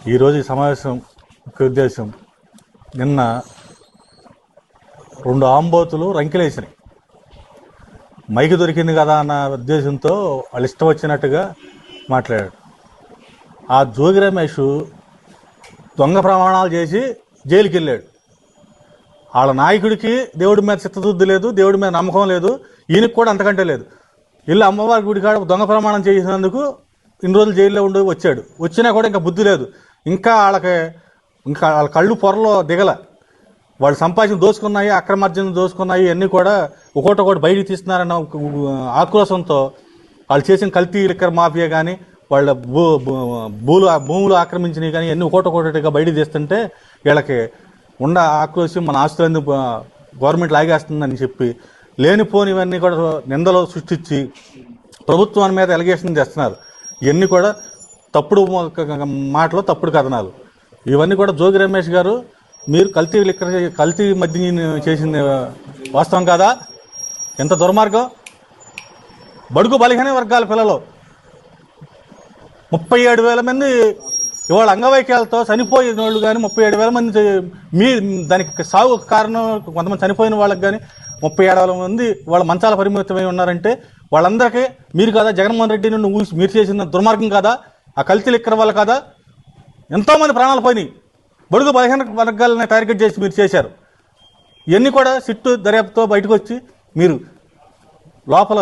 ఈరోజు ఈ సమావేశం ముఖ్య ఉద్దేశం, నిన్న 2 ఆంబోతులు రంకెలేసినాయి. మైకి దొరికింది కదా అన్న ఉద్దేశంతో వాళ్ళు ఇష్టం వచ్చినట్టుగా మాట్లాడాడు. ఆ జోగి రమేష్ దొంగ ప్రమాణాలు చేసి జైలుకి వెళ్ళాడు. వాళ్ళ నాయకుడికి దేవుడి మీద చిత్తశుద్ధి లేదు, దేవుడి మీద నమ్మకం లేదు, ఈయనకి కూడా అంతకంటే లేదు. వీళ్ళు అమ్మవారి గుడి కాడ దొంగ ప్రమాణం చేసినందుకు ఇన్ని రోజులు జైల్లో ఉండి వచ్చాడు. వచ్చినా కూడా ఇంకా బుద్ధి లేదు. ఇంకా వాళ్ళ కళ్ళు పొరలో దిగల. వాళ్ళు సంపాదించిన దోసుకున్నాయి, అక్రమార్జన దోసుకున్నాయి, అన్నీ కూడా ఒకటి బయటికి తీస్తున్నారన్న ఆక్రోశంతో వాళ్ళు చేసిన కల్తీ లిక్కర్ మాఫియా కానీ, వాళ్ళ భూములు ఆక్రమించినవి కానీ అన్నీ ఒకటిగా బయటికి తీస్తుంటే వీళ్ళకి ఆక్రోశం, మన ఆస్తులన్నీ గవర్నమెంట్ లాగేస్తుందని చెప్పి లేనిపోనివన్నీ కూడా నిందలు సృష్టించి ప్రభుత్వం మీద ఎలిగేషన్ చేస్తున్నారు. ఇవన్నీ కూడా తప్పుడు మాటలు, తప్పుడు కథనాలు. ఇవన్నీ కూడా జోగి రమేష్ గారు, మీరు కల్తీ మద్యం చేసింది వాస్తవం కాదా? ఎంత దుర్మార్గం! బడుగు బలహీన వర్గాల పిల్లలు 37,000 మంది ఇవాళ అంగవైకల్యాలతో చనిపోయిన వాళ్ళు కానీ 37,000 మంది దానికి సాగు కారణం, కొంతమంది చనిపోయిన వాళ్ళకి కానీ 37,000 మంది వాళ్ళ మంచాల పరిమితమై ఉన్నారంటే వాళ్ళందరికీ మీరు కదా జగన్మోహన్ రెడ్డి నుండి మీరు చేసిన దుర్మార్గం కాదా? ఆ కల్తీ లిక్కర్ వల్ల కాదా ఎంతోమంది ప్రాణాలు పోయినాయి? బడుగు బలహీన వర్గాలని టార్గెట్ చేసి మీరు చేశారు. ఇవన్నీ కూడా సిట్టు దర్యాప్తుతో బయటకు వచ్చి మీరు లోపల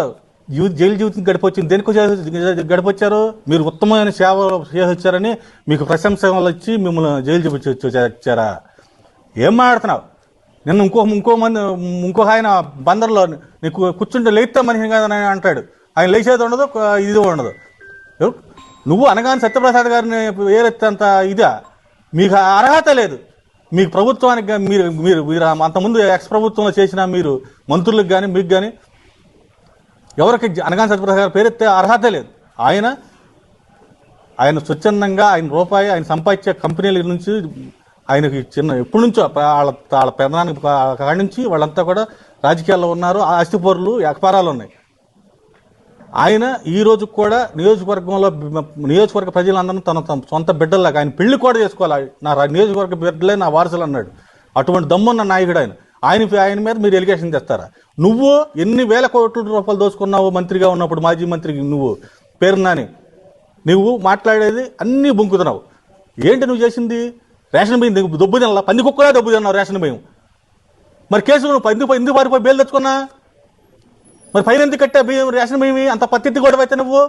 జైలు జీవితం గడిపొచ్చింది. దేనికి గడిపొచ్చారు? మీరు ఉత్తమమైన సేవ చేసి వచ్చారని మీకు ప్రశంసలు ఇచ్చి మిమ్మల్ని జైలు చూపించారా? ఏం మాట్లాడుతున్నావు? నిన్న ఇంకో ఆయన బందర్లో నీకు కూర్చుంటే లేస్తే మనిషి కాదని అంటాడు. ఆయన లేచేది ఉండదు, ఇది ఉండదు. నువ్వు అనగానే సత్యప్రసాద్ గారిని వేరెత్తంత ఇదా? మీకు అర్హత లేదు. మీకు ప్రభుత్వానికి మీరు అంతకుముందు ఎక్స్ ప్రభుత్వంలో చేసిన మీరు మంత్రులకు కానీ మీకు కానీ ఎవరికి అనగానే సత్యప్రసాద్ గారు పేరెత్తే అర్హత లేదు. ఆయన స్వచ్ఛందంగా ఆయన సంపాదించే కంపెనీల నుంచి ఆయనకి ఎప్పటి నుంచో వాళ్ళ పెదనానికి కాడి నుంచి వాళ్ళంతా కూడా రాజకీయాల్లో ఉన్నారు. ఆస్తిపరులు, వ్యాపారాలు ఉన్నాయి. ఆయన ఈ రోజు కూడా నియోజకవర్గ ప్రజలందరూ తన సొంత బిడ్డల్లాగా ఆయన పెళ్లి కూడా చేసుకోవాలి. నా నియోజకవర్గ బిడ్డలే నా వారసులు అన్నాడు. అటువంటి దమ్మున్న నాయకుడు ఆయన మీద మీరు ఎలిగేషన్ చేస్తారా? నువ్వు ఎన్ని వేల కోట్ల రూపాయలు దోచుకున్నావు మంత్రిగా ఉన్నప్పుడు, మాజీ మంత్రికి నువ్వు పేరున్నాని నువ్వు మాట్లాడేది అన్నీ బొంకుతున్నావు. ఏంటి నువ్వు చేసింది? రేషన్ బియ్యం దొబ్బు తినాలా? పంది కుక్కలా దొబ్బు తిన్నావు రేషన్ బియ్యం. మరి కేసు నువ్వు ఎందుకు పారిపోయి బెయిల్ తెచ్చుకున్నా? మరి పైన ఎందుకు కట్టా బియ్యం, రేషన్ బియ్యం? అంత పత్తి గొడవ అయితే నువ్వు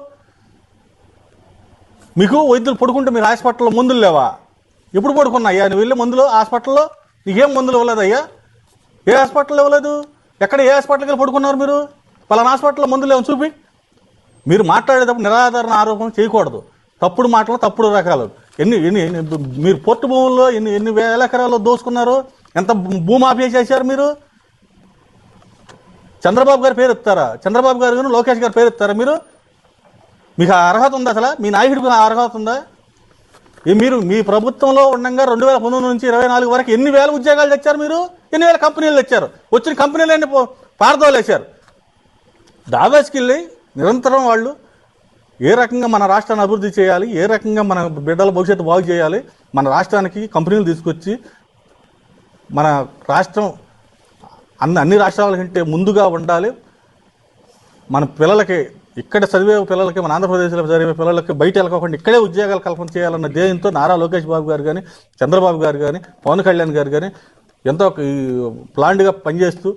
మీకు వైద్యులు పడుకుంటే మీరు హాస్పిటల్లో మందులు లేవా? ఎప్పుడు పడుకున్నా అయ్యా నువ్వు వెళ్ళి మందులు హాస్పిటల్లో? నీకేం మందులు ఇవ్వలేదు అయ్యా? ఏ హాస్పిటల్లో ఇవ్వలేదు? ఎక్కడ ఏ హాస్పిటల్కి వెళ్ళి పడుకున్నారు మీరు? పలానా హాస్పిటల్లో మందులు లేవని చూపి. మీరు మాట్లాడేటప్పుడు నిరాధారణ ఆరోపణ చేయకూడదు. తప్పుడు మాటలు, తప్పుడు రకాలు. మీరు పోర్టు భూముల్లో ఎన్ని వేల ఎకరాల్లో దోసుకున్నారు? ఎంత భూమాఫియా చేశారు మీరు? చంద్రబాబు గారి పేరు ఎత్తారా? చంద్రబాబు గారు, లోకేష్ గారి పేరు ఎత్తారా మీరు? మీకు అర్హత ఉందా? అసలు మీ నాయకుడికి అర్హత ఉందా? మీరు మీ ప్రభుత్వంలో ఉండగా 2019 నుంచి 24 వరకు ఎన్ని వేల ఉద్యోగాలు తెచ్చారు? మీరు ఎన్ని వేల కంపెనీలు తెచ్చారు? వచ్చిన కంపెనీలన్నీ పారదోలేశారు. దాదాపుకి వెళ్ళి నిరంతరం వాళ్ళు ఏ రకంగా మన రాష్ట్రాన్ని అభివృద్ధి చేయాలి, ఏ రకంగా మన బిడ్డల భవిష్యత్తు బాగు చేయాలి, మన రాష్ట్రానికి కంపెనీలు తీసుకొచ్చి మన రాష్ట్రం అన్ని రాష్ట్రాల కంటే ముందుగా ఉండాలి. మన పిల్లలకి, ఇక్కడ చదివే పిల్లలకి, మన ఆంధ్రప్రదేశ్లో చదివే పిల్లలకి బయట వెళ్ళకోకుండా ఇక్కడే ఉద్యోగాలు కల్పన చేయాలన్న ధ్యేయంతో నారా లోకేష్ బాబు గారు కానీ, చంద్రబాబు గారు కానీ, పవన్ కళ్యాణ్ గారు కానీ ఎంతో ప్లాన్డ్గా పనిచేస్తూ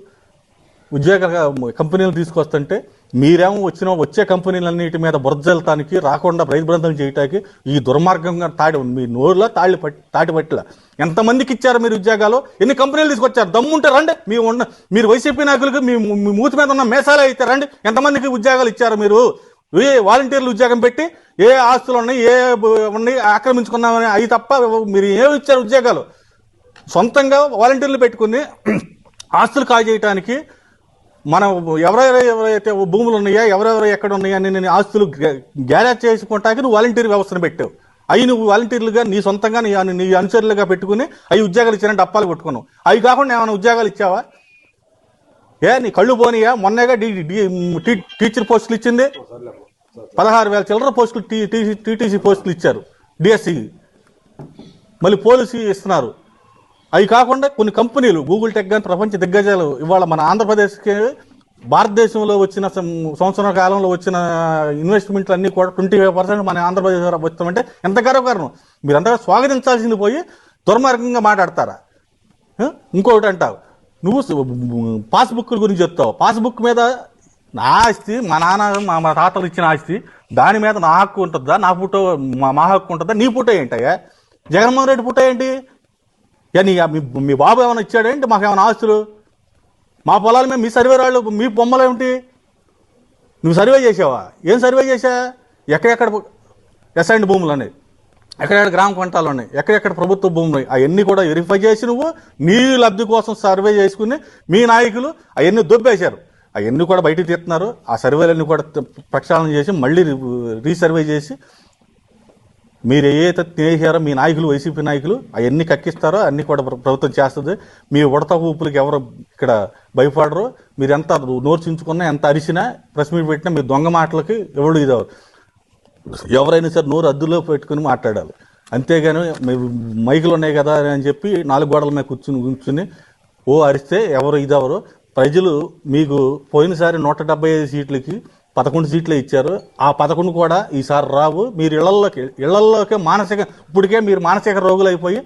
ఉద్యోగ కంపెనీలు తీసుకొస్తుంటే మీరేమో వచ్చే కంపెనీలన్నిటి మీద బురదజల్లటానికి, రాకుండా భయభ్రాంతం చేయటానికి ఈ దుర్మార్గంగా మీ నోరులో తాటి పట్ల ఎంతమందికి ఇచ్చారు మీరు ఉద్యోగాలు? ఎన్ని కంపెనీలు తీసుకొచ్చారు? దమ్ముంటే రండి. మీరు వైసీపీ నాయకులకు మీ మూతి మీద ఉన్న మేసాలే అయితే రండి. ఎంతమందికి ఉద్యోగాలు ఇచ్చారు మీరు? ఏ వాలంటీర్లు ఉద్యోగం పెట్టి ఏ ఆస్తులు ఉన్నాయి, ఉన్నాయి ఆక్రమించుకున్నామని అవి తప్ప మీరు ఏమి ఇచ్చారు ఉద్యోగాలు? సొంతంగా వాలంటీర్లు పెట్టుకుని ఆస్తులు కాజేయటానికి, మనం ఎవరైతే భూములు ఉన్నాయా, ఎవరెవరు ఎక్కడ ఉన్నాయా అని ఆస్తులు గ్యారేజ్ చేసుకుంటానికి నువ్వు వాలంటీర్ వ్యవస్థను పెట్టావు. అవి నువ్వు వాలంటీర్లుగా నీ సొంతంగా నీ అనుచరులుగా పెట్టుకుని అవి ఉద్యోగాలు ఇచ్చారంటే అప్పాలు కొట్టుకున్నావు. అవి కాకుండా ఏమైనా ఉద్యోగాలు ఇచ్చావా? నీ కళ్ళు పోనీయా? మొన్నగా టీచర్ పోస్టులు ఇచ్చింది 16,000 చిల్లర పోస్టులు టీటీసీ పోస్టులు ఇచ్చారు డిఎస్సి. మళ్ళీ పోలీసు ఇస్తున్నారు. అవి కాకుండా కొన్ని కంపెనీలు గూగుల్ టెక్ కానీ ప్రపంచ దిగ్గజాలు ఇవాళ మన ఆంధ్రప్రదేశ్కి భారతదేశంలో వచ్చిన సంవత్సరం కాలంలో వచ్చిన ఇన్వెస్ట్మెంట్లు అన్నీ కూడా 25% మన ఆంధ్రప్రదేశ్ వచ్చామంటే ఎంత గర్వకారణం. మీరంతా స్వాగతించాల్సింది పోయి దుర్మార్గంగా మాట్లాడతారా? ఇంకొకటి అంటావు, నువ్వు పాస్బుక్ గురించి చెప్తావు. పాస్బుక్ మీద నా ఆస్తి మా నాన్న మా తాతలు ఇచ్చిన ఆస్తి, దాని మీద నా హక్కు ఉంటుందా? నా ఫోటో మా హక్కు ఉంటుందా? నీ ఫోటో ఏంటయ్యా? జగన్మోహన్ రెడ్డి ఫోటో ఏంటి? మీ బాబు ఏమైనా ఇచ్చాడేంటి మాకేమైనా ఆస్తులు? మా పొలాల మీద మీ సర్వే రాళ్ళు మీ బొమ్మలు ఏమిటి? నువ్వు సర్వే చేసావా? ఏం సర్వే చేసా? ఎక్కడెక్కడ అసైన్డ్ భూములు ఉన్నాయి, ఎక్కడెక్కడ గ్రామ పంటాలు ఉన్నాయి, ఎక్కడెక్కడ ప్రభుత్వ భూములు ఉన్నాయి, అవన్నీ కూడా వెరిఫై చేసి నువ్వు నీ లబ్ధి కోసం సర్వే చేసుకుని మీ నాయకులు అవన్నీ దొబ్బేశారు. అవన్నీ కూడా బయటికి తీస్తున్నారు. ఆ సర్వేలన్నీ కూడా ప్రక్షాళన చేసి మళ్ళీ రీసర్వే చేసి మీరు ఏదైతే చేశారో మీ నాయకులు, వైసీపీ నాయకులు అవన్నీ కక్కిస్తారో అన్నీ కూడా ప్రభుత్వం చేస్తుంది. మీ ఉడత ఊపులకి ఎవరు ఇక్కడ భయపడరు. మీరు ఎంత నోర్చించుకున్నా, ఎంత అరిసినా, ప్రెస్ మీట్ పెట్టినా మీ దొంగ మాటలకి ఎవడు ఇదవరు. ఎవరైనా సరే నోరు అద్దులో పెట్టుకుని మాట్లాడాలి. అంతేగాని మైకులు ఉన్నాయి కదా అని చెప్పి 4 గోడల మీద కూర్చుని అరిస్తే ఎవరు ఇదవరు. ప్రజలు మీకు పోయినసారి 175 సీట్లకి 11 సీట్లే ఇచ్చారు. ఆ 11 కూడా ఈసారి రావు. మీరు ఇళ్లలోకి ఇప్పటికే మీరు మానసిక రోగులు అయిపోయి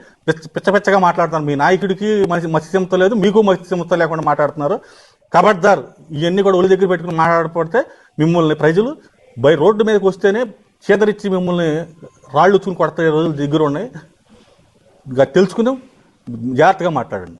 పిచ్చగా మాట్లాడుతున్నారు. మీ నాయకుడికి మత్స్యసింత లేదు, మీకు మత్స్యసింత లేకుండా మాట్లాడుతున్నారు. కబడ్దార్, ఇవన్నీ కూడా ఒలి దగ్గర పెట్టుకుని మాట్లాడకపోతే మిమ్మల్ని ప్రజలు రోడ్డు మీదకి వస్తేనే చేదరిచ్చి మిమ్మల్ని రాళ్ళు ఉచ్చుకుని కొడతాయి రోజులు దగ్గర ఉన్నాయి. తెలుసుకుని జాగ్రత్తగా మాట్లాడండి.